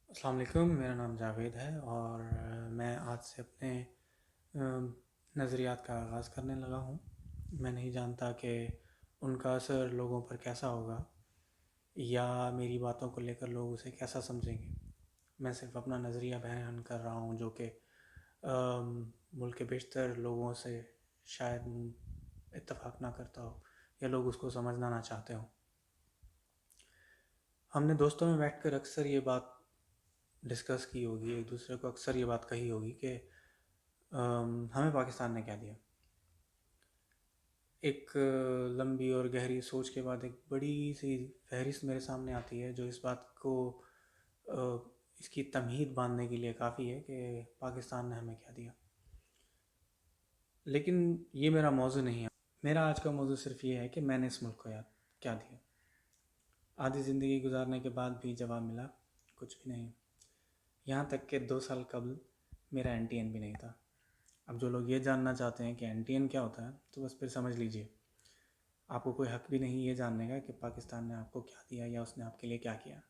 السلام علیکم، میرا نام جاوید ہے اور میں آج سے اپنے نظریات کا آغاز کرنے لگا ہوں۔ میں نہیں جانتا کہ ان کا اثر لوگوں پر کیسا ہوگا یا میری باتوں کو لے کر لوگ اسے کیسا سمجھیں گے۔ میں صرف اپنا نظریہ بیان کر رہا ہوں جو کہ ملک کے بیشتر لوگوں سے شاید اتفاق نہ کرتا ہو یا لوگ اس کو سمجھنا نہ چاہتے ہوں۔ ہم نے دوستوں میں بیٹھ کر اکثر یہ بات ڈسکس کی ہوگی، ایک دوسرے کو اکثر یہ بات کہی ہوگی کہ ہمیں پاکستان نے کیا دیا۔ ایک لمبی اور گہری سوچ کے بعد ایک بڑی سی فہرست میرے سامنے آتی ہے جو اس بات کو اس کی تمہید باندھنے کے لیے کافی ہے کہ پاکستان نے ہمیں کیا دیا۔ لیکن یہ میرا موضوع نہیں ہے۔ میرا آج کا موضوع صرف یہ ہے کہ میں نے اس ملک کو کیا دیا۔ آدھی زندگی گزارنے کے بعد بھی جواب ملا کچھ بھی نہیں، یہاں تک کہ 2 سال قبل میرا این ٹی این بھی نہیں تھا۔ اب جو لوگ یہ جاننا چاہتے ہیں کہ این ٹی این کیا ہوتا ہے تو بس پھر سمجھ لیجئے آپ کو کوئی حق بھی نہیں یہ جاننے کا کہ پاکستان نے آپ کو کیا دیا یا اس نے آپ کے لیے کیا کیا۔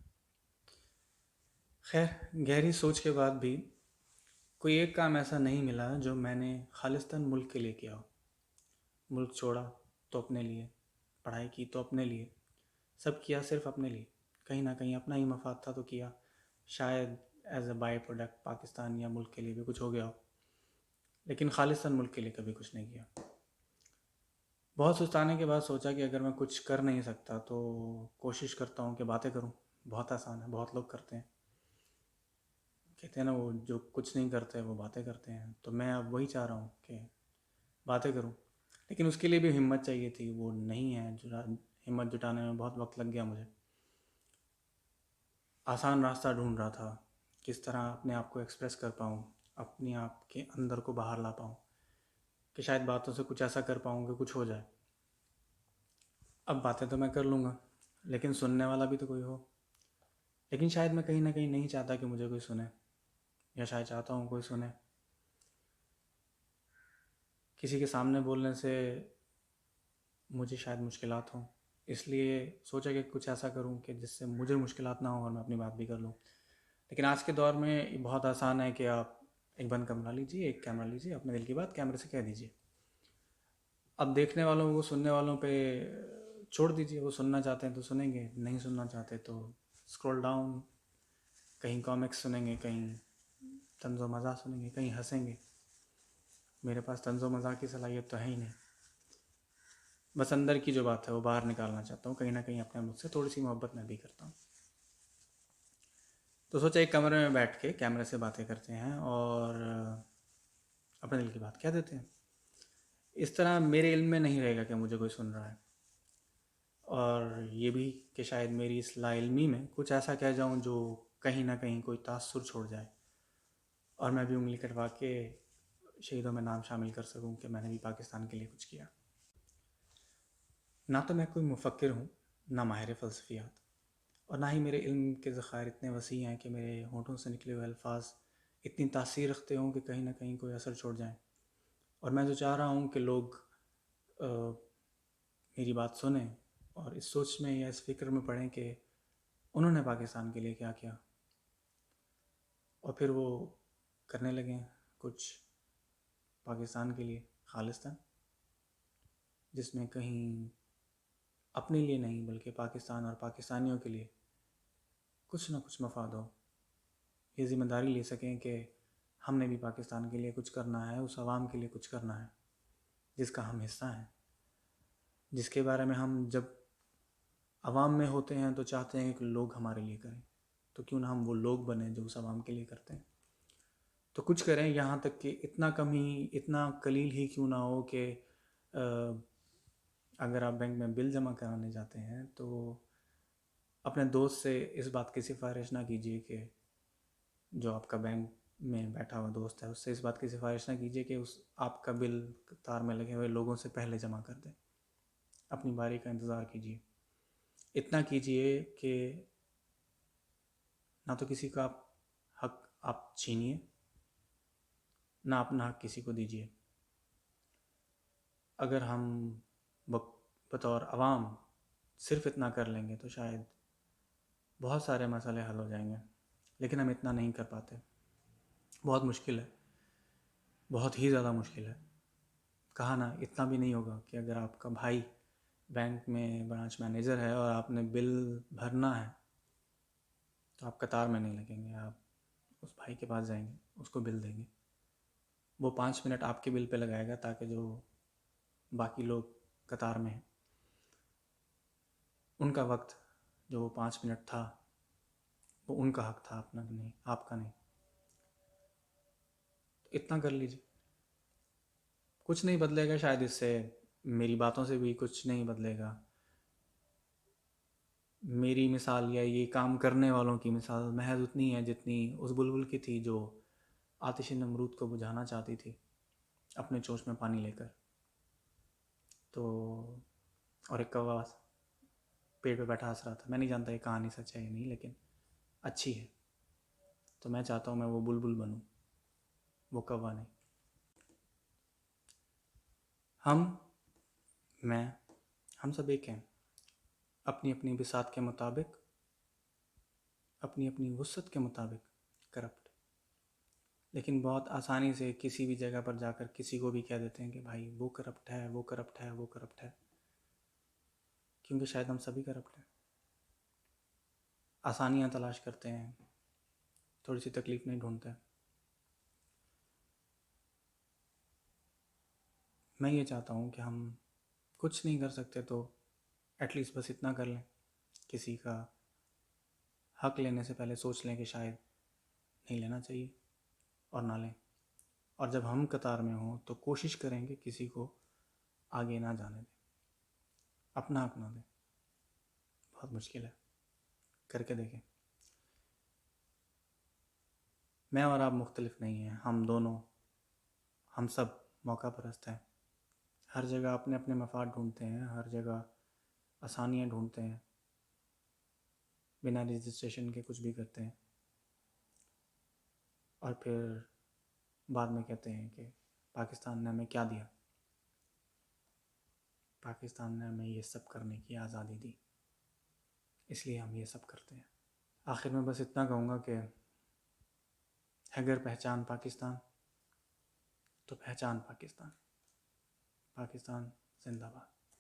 خیر، گہری سوچ کے بعد بھی کوئی ایک کام ایسا نہیں ملا جو میں نے خالصتاً ملک کے لیے کیا ہو۔ ملک چھوڑا تو اپنے لیے، پڑھائی کی تو اپنے لیے، سب کیا صرف اپنے لیے۔ کہیں نہ کہیں اپنا ہی مفاد تھا تو کیا، شاید as a by product Pakistan یا ملک کے لیے بھی کچھ ہو گیا ہو، لیکن خالصاً ملک کے لیے کبھی کچھ نہیں کیا۔ بہت سوچانے کے بعد سوچا کہ اگر میں کچھ کر نہیں سکتا تو کوشش کرتا ہوں کہ باتیں کروں۔ بہت آسان ہے، بہت لوگ کرتے ہیں، کہتے ہیں نا وہ جو کچھ نہیں کرتے وہ باتیں کرتے ہیں۔ تو میں اب وہی چاہ رہا ہوں کہ باتیں کروں، لیکن اس کے لیے بھی ہمت چاہیے تھی، وہ نہیں ہے۔ ہمت جٹانے میں بہت وقت لگ گیا مجھے۔ آسان راستہ ڈھونڈ رہا تھا، کس طرح اپنے آپ کو ایکسپریس کر پاؤں، اپنے آپ کے اندر کو باہر لا پاؤں، کہ شاید باتوں سے کچھ ایسا کر پاؤں کہ کچھ ہو جائے۔ اب باتیں تو میں کر لوں گا لیکن سننے والا بھی تو کوئی ہو۔ لیکن شاید میں کہیں نہ کہیں نہیں چاہتا کہ مجھے کوئی سنے، یا شاید چاہتا ہوں کوئی سنے۔ کسی کے سامنے بولنے سے مجھے شاید مشکلات ہوں، اس لیے سوچا کہ کچھ ایسا کروں کہ جس سے مجھے مشکلات نہ ہوں اور میں اپنی بات بھی کر لوں۔ لیکن آج کے دور میں بہت آسان ہے کہ آپ ایک بند کمرہ لیجئے، ایک کیمرہ لیجئے، اپنے دل کی بات کیمرے سے کہہ دیجئے۔ اب دیکھنے والوں کو، سننے والوں پہ چھوڑ دیجئے، وہ سننا چاہتے ہیں تو سنیں گے، نہیں سننا چاہتے تو اسکرول ڈاؤن، کہیں کامکس سنیں گے، کہیں طنز و مزاح سنیں گے، کہیں ہنسیں گے۔ میرے پاس طنز و مزاح کی صلاحیت تو ہے ہی نہیں، بس اندر کی جو بات ہے وہ باہر نکالنا چاہتا ہوں، کہیں نہ کہیں اپنے مجھ سے تھوڑی سی محبت میں بھی کرتا ہوں۔ تو سوچا ایک کمرے میں بیٹھ کے کیمرے سے باتیں کرتے ہیں اور اپنے دل کی بات کہہ دیتے ہیں۔ اس طرح میرے علم میں نہیں رہے گا کہ مجھے کوئی سن رہا ہے، اور یہ بھی کہ شاید میری اس لا علمی میں کچھ ایسا کہہ جاؤں جو کہیں نہ کہیں کوئی تاثر چھوڑ جائے، اور میں بھی انگلی کٹوا کے شہیدوں میں نام شامل کر سکوں کہ میں نے بھی پاکستان کے لیے کچھ کیا۔ نہ تو میں کوئی مفکر ہوں، نہ ماہر فلسفیات، اور نہ ہی میرے علم کے ذخائر اتنے وسیع ہیں کہ میرے ہونٹوں سے نکلے ہوئے الفاظ اتنی تاثیر رکھتے ہوں کہ کہیں نہ کہیں کوئی اثر چھوڑ جائیں۔ اور میں تو چاہ رہا ہوں کہ لوگ میری بات سنیں اور اس سوچ میں یا اس فکر میں پڑیں کہ انہوں نے پاکستان کے لیے کیا کیا، اور پھر وہ کرنے لگیں کچھ پاکستان کے لیے خالصتاً، جس میں کہیں اپنے لیے نہیں بلکہ پاکستان اور پاکستانیوں کے لیے کچھ نہ کچھ مفاد ہو۔ یہ ذمہ داری لے سکیں کہ ہم نے بھی پاکستان کے لیے کچھ کرنا ہے، اس عوام کے لیے کچھ کرنا ہے جس کا ہم حصہ ہیں، جس کے بارے میں ہم جب عوام میں ہوتے ہیں تو چاہتے ہیں کہ لوگ ہمارے لیے کریں، تو کیوں نہ ہم وہ لوگ بنیں جو اس عوام کے لیے کرتے ہیں۔ تو کچھ کریں، یہاں تک کہ اتنا کم ہی، اتنا قلیل ہی کیوں نہ ہو کہ اگر آپ بینک میں بل جمع کرانے جاتے ہیں تو اپنے دوست سے اس بات کی سفارش نہ کیجیے کہ جو آپ کا بینک میں بیٹھا ہوا دوست ہے اس سے اس بات کی سفارش نہ کیجیے کہ آپ کا بل قطار میں لگے ہوئے لوگوں سے پہلے جمع کر دیں، اپنی باری کا انتظار کیجیے۔ اتنا کیجیے کہ نہ تو کسی کا حق آپ چھینیے، نہ اپنا حق کسی کو دیجیے۔ اگر ہم بطور عوام صرف اتنا کر لیں گے تو شاید بہت سارے مسئلے حل ہو جائیں گے۔ لیکن ہم اتنا نہیں کر پاتے. بہت مشکل ہے, بہت ہی زیادہ مشکل ہے. کہا نا اتنا بھی نہیں ہوگا کہ اگر آپ کا بھائی بینک میں برانچ مینیجر ہے اور آپ نے بل بھرنا ہے تو آپ قطار میں نہیں لگیں گے, آپ اس بھائی کے پاس جائیں گے, اس کو بل دیں گے. وہ 5 منٹ آپ کے بل پہ لگائے گا تاکہ جو باقی لوگ قطار میں ہیں ان کا وقت جو وہ 5 منٹ تھا وہ ان کا حق تھا, اپنا نہیں, آپ کا نہیں. اتنا کر لیجیے. کچھ نہیں بدلے گا شاید اس سے, میری باتوں سے بھی کچھ نہیں بدلے گا. میری مثال یا یہ کام کرنے والوں کی مثال محض اتنی ہے جتنی اس بلبل کی تھی جو آتش نمرود کو بجھانا چاہتی تھی اپنے چوچ میں پانی لے کر. تو اور ایک کوا پیڑ پہ بیٹھا ہنس رہا تھا. میں نہیں جانتا یہ کہانی سچ ہے یا نہیں, لیکن اچھی ہے. تو میں چاہتا ہوں میں وہ بلبل بنوں, وہ کوا نہیں. میں ہم سب ایک ہیں, اپنی اپنی بساط کے مطابق, اپنی اپنی وسعت کے مطابق کرپٹ. لیکن بہت آسانی سے کسی بھی جگہ پر جا کر کسی کو بھی کہہ دیتے ہیں کہ بھائی وہ کرپٹ ہے, وہ کرپٹ ہے, وہ کرپٹ ہے, کیونکہ شاید ہم سبھی کرپٹ ہیں. آسانیاں تلاش کرتے ہیں, تھوڑی سی تکلیف نہیں ڈھونڈتے. میں یہ چاہتا ہوں کہ ہم کچھ نہیں کر سکتے تو ایٹ لیسٹ بس اتنا کر لیں, کسی کا حق لینے سے پہلے سوچ لیں کہ شاید نہیں لینا چاہیے اور نہ لیں. اور جب ہم قطار میں ہوں تو کوشش کریں کہ کسی کو آگے نہ جانے دیں, اپنا حق نہ دیں. بہت مشکل ہے, کر کے دیکھیں. میں اور آپ مختلف نہیں ہیں, ہم دونوں, ہم سب موقع پرست ہیں. ہر جگہ اپنے اپنے مفاد ڈھونڈتے ہیں, ہر جگہ آسانیاں ڈھونڈتے ہیں, بنا رجسٹریشن کے کچھ بھی کرتے ہیں, اور پھر بعد میں کہتے ہیں کہ پاکستان نے ہمیں کیا دیا. پاکستان نے ہمیں یہ سب کرنے کی آزادی دی, اس لیے ہم یہ سب کرتے ہیں. آخر میں بس اتنا کہوں گا کہ اگر پہچان پاکستان تو پہچان پاکستان. پاکستان زندہ باد.